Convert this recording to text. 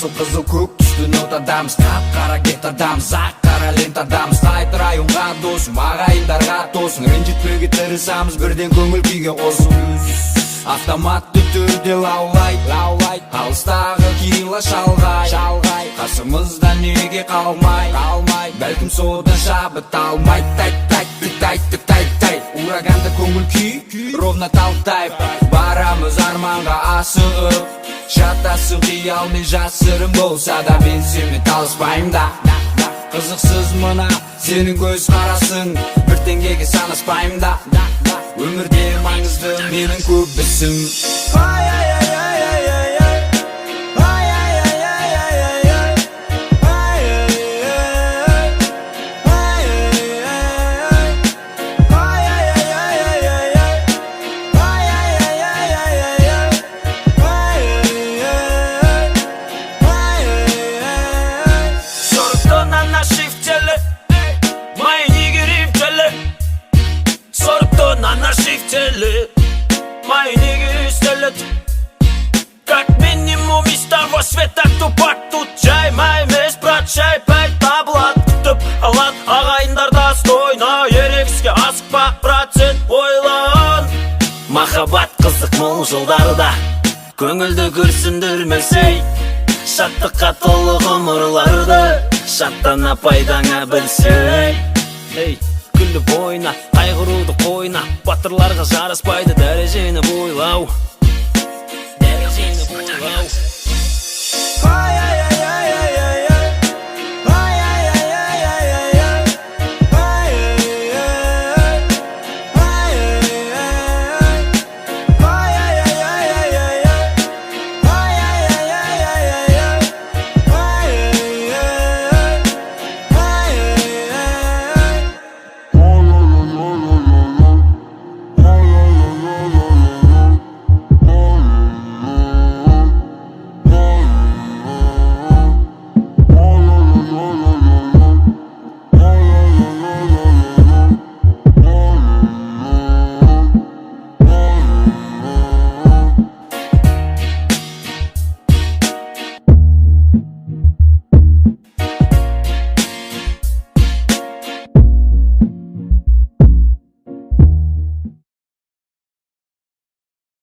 жасыл қызыл көк түсті нотадамыз, қап-қара гектардамыз, ақ-қара лентадамыз. Қайт районға досым, ағайындарға тосың, ренжітпеуге тырысамыз, бірден көңіл күйге қосып. Автоматты түрде лаулайт, алыстағы кила шалғай, қасымызда неге қалмай, бәлкім содан шабыт алмай. Тай, ураганды көңіл күй, ровно талтайып, барамыз арманға асығып. Шатасы қиялмен жасырын болса да, мен сенімен талыспайым да. Қызықсыз мына сенің көз қарасың, бір теңгеге санаспайым да. Өмірде маңызды менің көп ісім. Мои нигеры стелят как минимум из того света, кто тут жаймай емес, брат, шайпай табылат күтіп алат ағайындарда стойна. Ерекске асықпа, брат, сен ойлан. Махаббат қызық мол жылдарда, көңілді күрсіндірмесей, шаттыққа толы ғұмырларды шаттана пайдаңа білсей. Күліп ойна, қайғыруды қойна, батырларға жараспайды дәрежені бойлау.